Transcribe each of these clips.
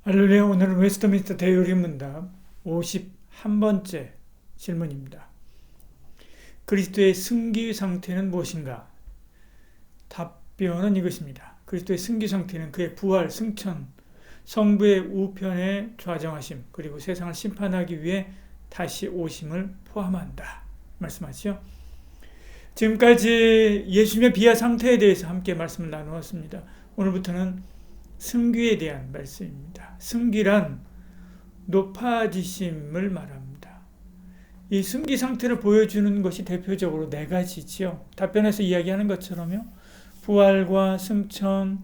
할렐루야. 오늘은 웨스트민스터 대요리문답 51번째 질문입니다. 그리스도의 승기 상태는 무엇인가? 답변은 이것입니다. 그리스도의 승기 상태는 그의 부활, 승천, 성부의 우편에 좌정하심, 그리고 세상을 심판하기 위해 다시 오심을 포함한다. 말씀하시죠. 지금까지 예수님의 비하 상태에 대해서 함께 말씀을 나누었습니다. 오늘부터는 승귀에 대한 말씀입니다. 승귀란 높아지심을 말합니다. 이 승귀 상태를 보여주는 것이 대표적으로 네 가지지요. 답변에서 이야기하는 것처럼요. 부활과 승천,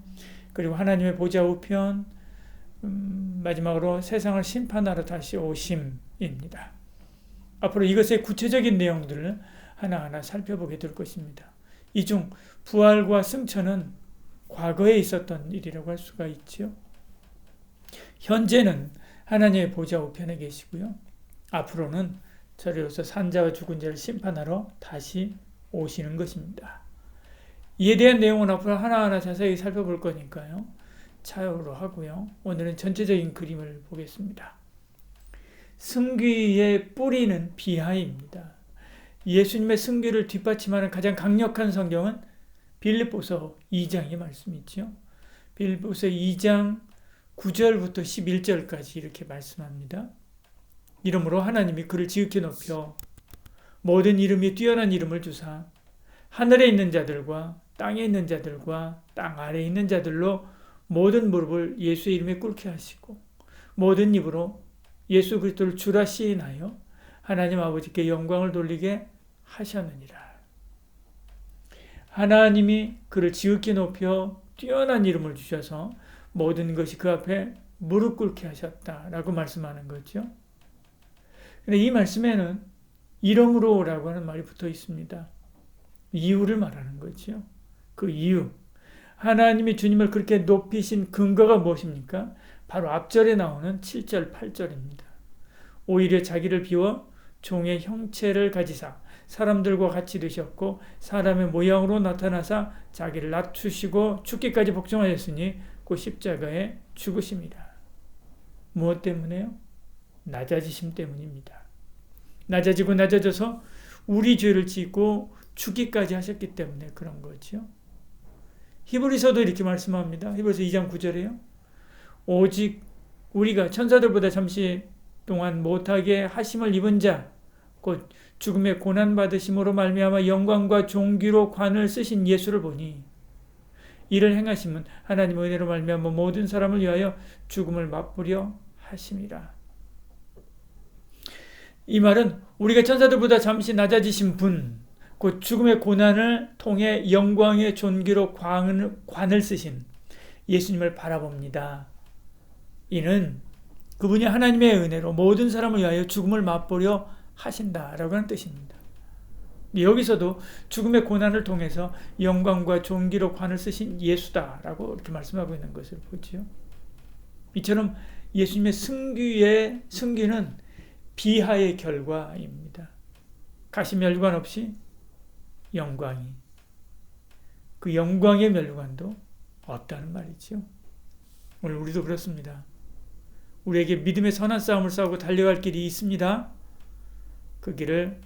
그리고 하나님의 보좌 우편, 마지막으로 세상을 심판하러 다시 오심입니다. 앞으로 이것의 구체적인 내용들을 하나하나 살펴보게 될 것입니다. 이 중 부활과 승천은 과거에 있었던 일이라고 할 수가 있죠. 현재는 하나님의 보좌 우편에 계시고요. 앞으로는 저리로서 산자와 죽은 자를 심판하러 다시 오시는 것입니다. 이에 대한 내용은 앞으로 하나하나 자세히 살펴볼 거니까요. 차요로 하고요. 오늘은 전체적인 그림을 보겠습니다. 승귀의 뿌리는 비하입니다. 예수님의 승귀를 뒷받침하는 가장 강력한 성경은 빌립보서 2장의 말씀이죠. 빌립보서 2장 9절부터 11절까지 이렇게 말씀합니다. 이러므로 하나님이 그를 지극히 높여 모든 이름이 뛰어난 이름을 주사 하늘에 있는 자들과 땅에 있는 자들과 땅 아래에 있는 자들로 모든 무릎을 예수의 이름에 꿇게 하시고 모든 입으로 예수 그리스도를 주라 시인하여 하나님 아버지께 영광을 돌리게 하셨느니라. 하나님이 그를 지극히 높여 뛰어난 이름을 주셔서 모든 것이 그 앞에 무릎 꿇게 하셨다라고 말씀하는 거죠. 근데 이 말씀에는 이러므로라고 하는 말이 붙어 있습니다. 이유를 말하는 거죠. 그 이유. 하나님이 주님을 그렇게 높이신 근거가 무엇입니까? 바로 앞절에 나오는 7절, 8절입니다. 오히려 자기를 비워 종의 형체를 가지사 사람들과 같이 되셨고 사람의 모양으로 나타나사 자기를 낮추시고 죽기까지 복종하였으니 그 십자가에 죽으심이라. 무엇 때문에요? 낮아지심 때문입니다. 낮아지고 낮아져서 우리 죄를 짓고 죽기까지 하셨기 때문에 그런 거죠. 히브리서도 이렇게 말씀합니다. 히브리서 2장 9절에요. 오직 우리가 천사들보다 잠시 동안 못하게 하심을 입은 자 곧 죽음의 고난받으심으로 말미암아 영광과 존귀로 관을 쓰신 예수를 보니 이를 행하심은 하나님의 은혜로 말미암아 모든 사람을 위하여 죽음을 맛보려 하심이라. 이 말은 우리가 천사들보다 잠시 낮아지신 분, 곧 죽음의 고난을 통해 영광의 존귀로 관을 쓰신 예수님을 바라봅니다. 이는 그분이 하나님의 은혜로 모든 사람을 위하여 죽음을 맛보려 하신다라고 하는 뜻입니다. 여기서도 죽음의 고난을 통해서 영광과 존귀로 관을 쓰신 예수다라고 이렇게 말씀하고 있는 것을 보죠. 이처럼 예수님의 승귀는 비하의 결과입니다. 가시멸관 없이 영광이, 그 영광의 멸관도 없다는 말이죠. 오늘 우리도 그렇습니다. 우리에게 믿음의 선한 싸움을 싸우고 달려갈 길이 있습니다. 그 길을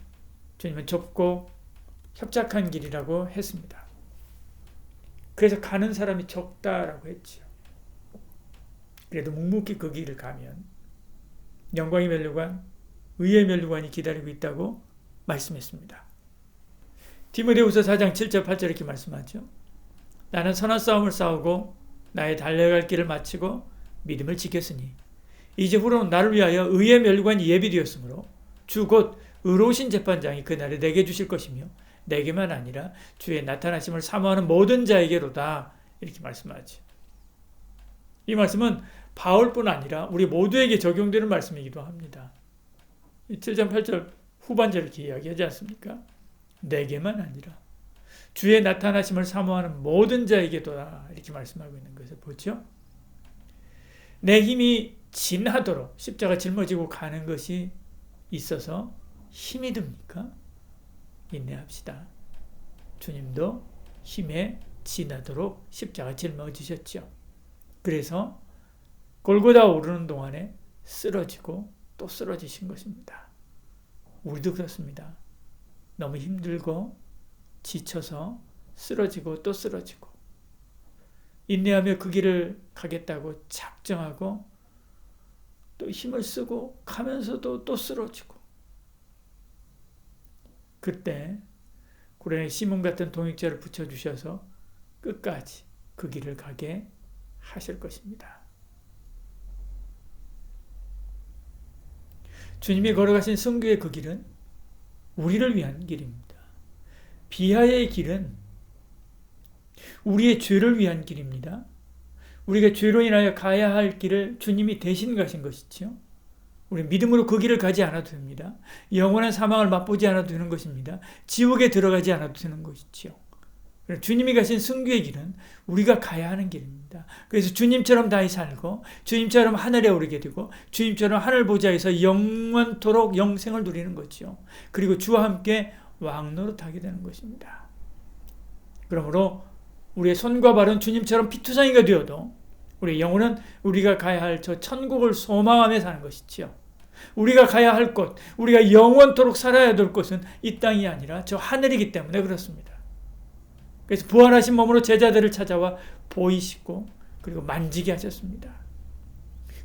주님은 좁고 협착한 길이라고 했습니다. 그래서 가는 사람이 적다라고 했죠. 그래도 묵묵히 그 길을 가면 영광의 면류관, 의의 면류관이 기다리고 있다고 말씀했습니다. 디모데후서 4장 7절 8절 이렇게 말씀하죠. 나는 선한 싸움을 싸우고 나의 달려갈 길을 마치고 믿음을 지켰으니 이제 후로는 나를 위하여 의의 면류관이 예비되었으므로 주 곧 의로우신 재판장이 그날에 내게 주실 것이며 내게만 아니라 주의 나타나심을 사모하는 모든 자에게로다. 이렇게 말씀하죠. 이 말씀은 바울뿐 아니라 우리 모두에게 적용되는 말씀이기도 합니다. 7장 8절 후반절 이렇게 이야기하지 않습니까? 내게만 아니라 주의 나타나심을 사모하는 모든 자에게도다. 이렇게 말씀하고 있는 것을 보죠. 내 힘이 진하도록 십자가 짊어지고 가는 것이 있어서 힘이 듭니까? 인내합시다. 주님도 힘에 진하도록 십자가 짊어지셨죠. 그래서 골고다 오르는 동안에 쓰러지고 또 쓰러지신 것입니다. 우리도 그렇습니다. 너무 힘들고 지쳐서 쓰러지고 또 쓰러지고 인내하며 그 길을 가겠다고 작정하고 또 힘을 쓰고 가면서도 또 쓰러지고 그때 구레네 시몬 같은 동역자를 붙여주셔서 끝까지 그 길을 가게 하실 것입니다. 주님이 걸어가신 성교의 그 길은 우리를 위한 길입니다. 비하의 길은 우리의 죄를 위한 길입니다. 우리가 죄로 인하여 가야 할 길을 주님이 대신 가신 것이지요. 우리 믿음으로 그 길을 가지 않아도 됩니다. 영원한 사망을 맛보지 않아도 되는 것입니다. 지옥에 들어가지 않아도 되는 것이지요. 주님이 가신 승귀의 길은 우리가 가야 하는 길입니다. 그래서 주님처럼 다시 살고 주님처럼 하늘에 오르게 되고 주님처럼 하늘 보좌에서 영원토록 영생을 누리는 거죠. 그리고 주와 함께 왕노릇하게 되는 것입니다. 그러므로 우리의 손과 발은 주님처럼 피투성이가 되어도 우리의 영혼은 우리가 가야 할 저 천국을 소망하며 사는 것이지요. 우리가 가야 할 곳, 우리가 영원토록 살아야 될 곳은 이 땅이 아니라 저 하늘이기 때문에 그렇습니다. 그래서 부활하신 몸으로 제자들을 찾아와 보이시고 그리고 만지게 하셨습니다.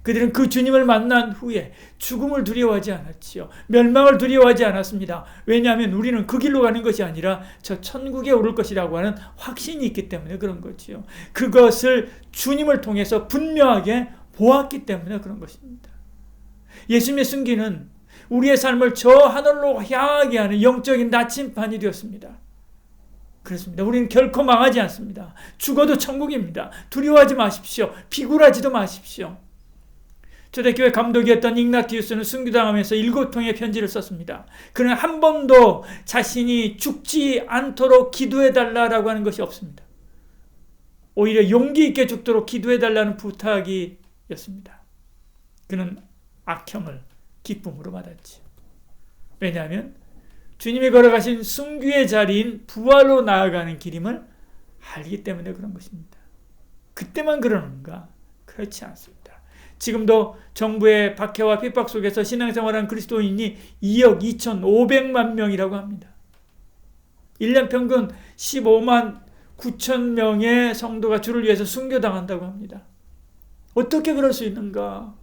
그들은 그 주님을 만난 후에 죽음을 두려워하지 않았지요. 멸망을 두려워하지 않았습니다. 왜냐하면 우리는 그 길로 가는 것이 아니라 저 천국에 오를 것이라고 하는 확신이 있기 때문에 그런 거지요. 그것을 주님을 통해서 분명하게 보았기 때문에 그런 것입니다. 예수님의 승기는 우리의 삶을 저 하늘로 향하게 하는 영적인 나침판이 되었습니다. 그렇습니다. 우리는 결코 망하지 않습니다. 죽어도 천국입니다. 두려워하지 마십시오. 비굴하지도 마십시오. 초대교회 감독이었던 ig나티우스는 순교당하면서 7통의 편지를 썼습니다. 그는 한 번도 자신이 죽지 않도록 기도해달라고 하는 것이 없습니다. 오히려 용기 있게 죽도록 기도해달라는 부탁이었습니다. 그는 악형을 기쁨으로 받았죠. 왜냐하면 주님이 걸어가신 순교의 자리인 부활로 나아가는 길임을 알기 때문에 그런 것입니다. 그때만 그러는가? 그렇지 않습니다. 지금도 정부의 박해와 핍박 속에서 신앙생활하는 그리스도인이 2억 2,500만 명이라고 합니다. 1년 평균 15만 9천 명의 성도가 주를 위해서 순교당한다고 합니다. 어떻게 그럴 수 있는가?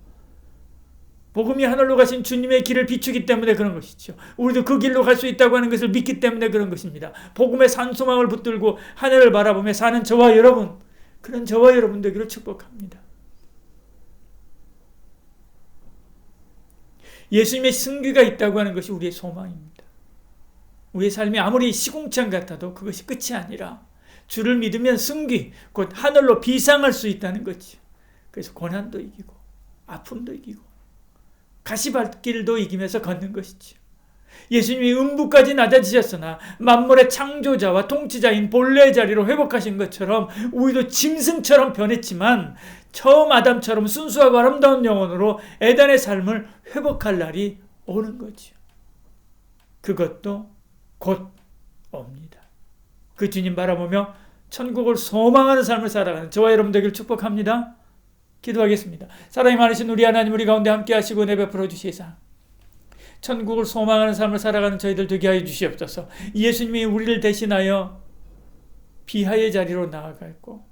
복음이 하늘로 가신 주님의 길을 비추기 때문에 그런 것이죠. 우리도 그 길로 갈 수 있다고 하는 것을 믿기 때문에 그런 것입니다. 복음의 산소망을 붙들고 하늘을 바라보며 사는 저와 여러분, 그런 저와 여러분 되기를 축복합니다. 예수님의 승귀가 있다고 하는 것이 우리의 소망입니다. 우리의 삶이 아무리 시궁창 같아도 그것이 끝이 아니라 주를 믿으면 승귀, 곧 하늘로 비상할 수 있다는 거죠. 그래서 고난도 이기고 아픔도 이기고 가시밭길도 이기면서 걷는 것이죠. 예수님이 음부까지 낮아지셨으나 만물의 창조자와 통치자인 본래의 자리로 회복하신 것처럼 우리도 짐승처럼 변했지만 처음 아담처럼 순수하고 아름다운 영혼으로 에덴의 삶을 회복할 날이 오는 거죠. 그것도 곧 옵니다. 그 주님 바라보며 천국을 소망하는 삶을 살아가는 저와 여러분 되기를 축복합니다. 기도하겠습니다. 사랑이 많으신 우리 하나님, 우리 가운데 함께 하시고 내베풀어 주시사 천국을 소망하는 삶을 살아가는 저희들 되게 하여 주시옵소서. 예수님이 우리를 대신하여 비하의 자리로 나아갔고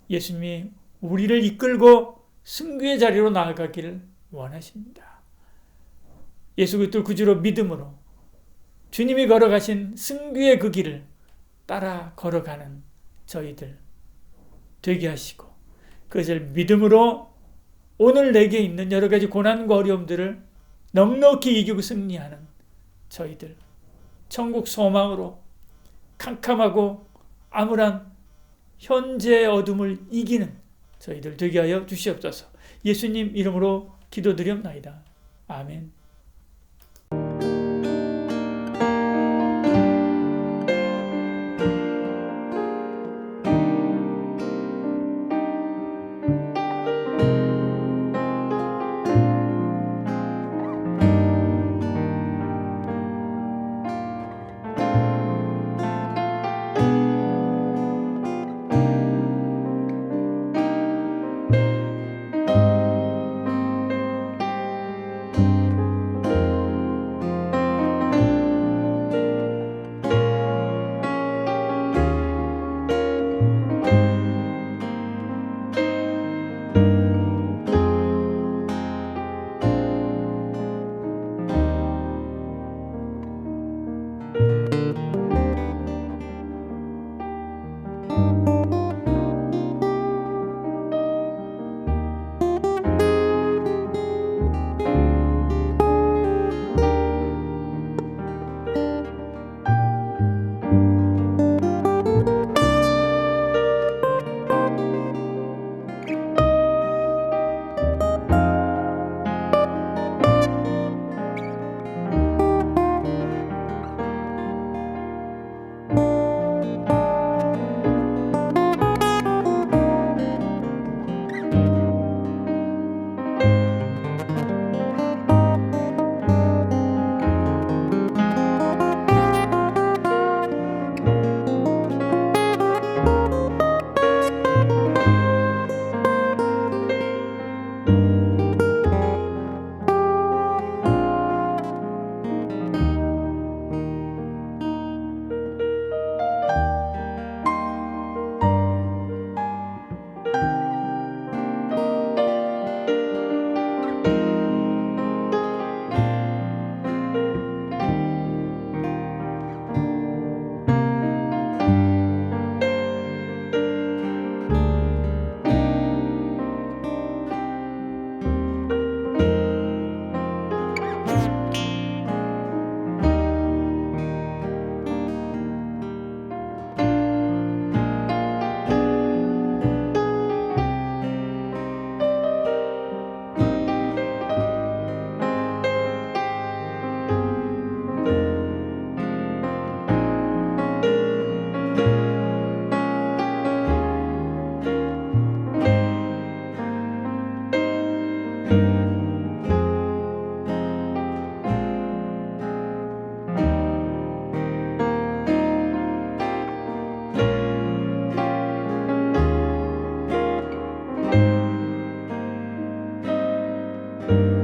예수님이 우리를 이끌고 승귀의 자리로 나아가기를 원하십니다. 예수 그리스도 구주로 믿음으로 주님이 걸어가신 승귀의 그 길을 따라 걸어가는 저희들 되게 하시고 그것을 믿음으로 오늘 내게 있는 여러 가지 고난과 어려움들을 넉넉히 이기고 승리하는 저희들 천국 소망으로 캄캄하고 암울한 현재의 어둠을 이기는 저희들 되게 하여 주시옵소서. 예수님 이름으로 기도드리옵나이다. 아멘. 아멘.